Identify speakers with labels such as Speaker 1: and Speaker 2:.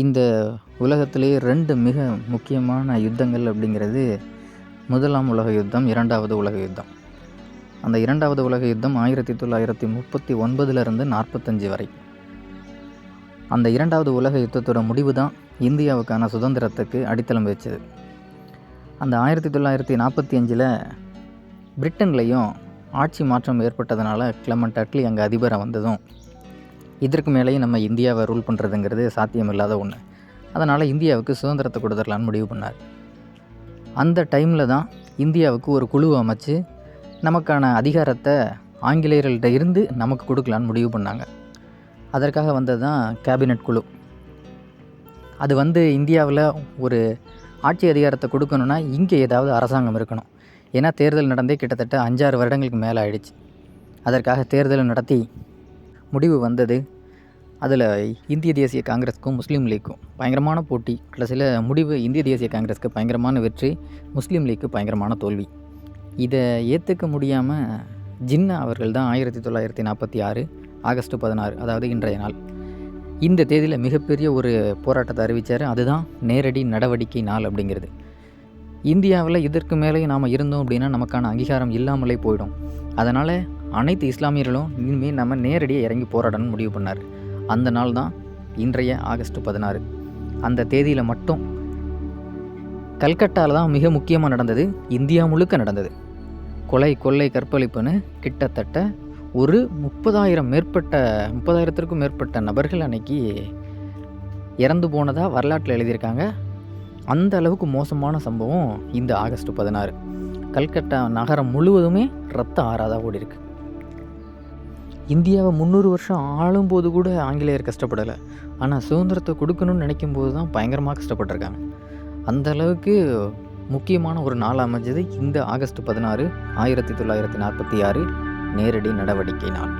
Speaker 1: இந்த உலகத்திலேயே 2 மிக முக்கியமான யுத்தங்கள் அப்படிங்கிறது, முதலாம் உலக யுத்தம், 2வது உலக யுத்தம். அந்த 2வது உலக யுத்தம் 1939லிருந்து 45 வரை. அந்த 2வது உலக யுத்தத்தோட முடிவு தான் இந்தியாவுக்கான சுதந்திரத்துக்கு அடித்தளம் வச்சது. அந்த 1945ல் பிரிட்டன்லேயும் ஆட்சி மாற்றம் ஏற்பட்டதுனால கிளமெண்ட் அட்லி அங்கே அதிபராக வந்ததும், இதற்கு மேலேயும் நம்ம இந்தியாவை ரூல் பண்ணுறதுங்கிறது சாத்தியமில்லாத ஒன்று. அதனால் இந்தியாவுக்கு சுதந்திரத்தை கொடுத்துடலான்னு முடிவு பண்ணார். அந்த டைமில் தான் இந்தியாவுக்கு ஒரு குழு அமைச்சு நமக்கான அதிகாரத்தை ஆங்கிலேயர்கள்ட்ட இருந்து நமக்கு கொடுக்கலான்னு முடிவு பண்ணாங்க. அதற்காக வந்தது தான் கேபினட் குழு. அது இந்தியாவில் ஒரு ஆட்சி அதிகாரத்தை கொடுக்கணுன்னா இங்கே ஏதாவது அரசாங்கம் இருக்கணும். ஏன்னா தேர்தல் நடந்தே கிட்டத்தட்ட 5-6 வருடங்களுக்கு மேலே ஆயிடுச்சு. அதற்காக தேர்தல் நடத்தி முடிவு வந்தது. அதில் இந்திய தேசிய காங்கிரஸுக்கும் முஸ்லீம் லீக்கும் பயங்கரமான போட்டி. கடைசியில் முடிவு இந்திய தேசிய காங்கிரஸுக்கு பயங்கரமான வெற்றி, முஸ்லீம் லீக்கு பயங்கரமான தோல்வி. இதை ஏற்றுக்க முடியாமல் ஜின்னா அவர்கள் தான் 1946 ஆகஸ்ட் 16, அதாவது இன்றைய நாள், இந்த தேதியில் மிகப்பெரிய ஒரு போராட்டத்தை அறிவித்தார். அதுதான் நேரடி நடவடிக்கை நாள் அப்படிங்கிறது. இந்தியாவில் இதற்கு மேலேயும் நாம் இருந்தோம் அப்படின்னா நமக்கான அங்கீகாரம் இல்லாமலே போயிடும். அதனால் அனைத்து இஸ்லாமியர்களும் இனிமேல் நம்ம நேரடியாக இறங்கி போராடணும்னு முடிவு பண்ணார். அந்த நாள் தான் இன்றைய ஆகஸ்ட் 16. அந்த தேதியில் மட்டும் கல்கட்டாவில் தான் மிக முக்கியமாக நடந்தது. இந்தியா முழுக்க நடந்தது. கொலை, கொள்ளை, கற்பழிப்புன்னு கிட்டத்தட்ட ஒரு 30,000த்திற்கும் மேற்பட்ட நபர்கள் அன்னைக்கு இறந்து போனதாக வரலாற்றில் எழுதியிருக்காங்க. அந்த அளவுக்கு மோசமான சம்பவம் இந்த ஆகஸ்ட் 16. கல்கட்டா நகரம் முழுவதுமே ரத்த ஆறாதாக ஓடி இருக்கு. இந்தியாவை 300 வருஷம் ஆளும்போது கூட ஆங்கிலேயர் கஷ்டப்படலை. ஆனால் சுதந்திரத்தை கொடுக்கணும்னு நினைக்கும் போது தான் பயங்கரமாக கஷ்டப்பட்டிருக்காங்க. அந்த அளவுக்கு முக்கியமான ஒரு நாள் அமைஞ்சது இந்த ஆகஸ்ட் 16, 1946 நேரடி நடவடிக்கை நாள்.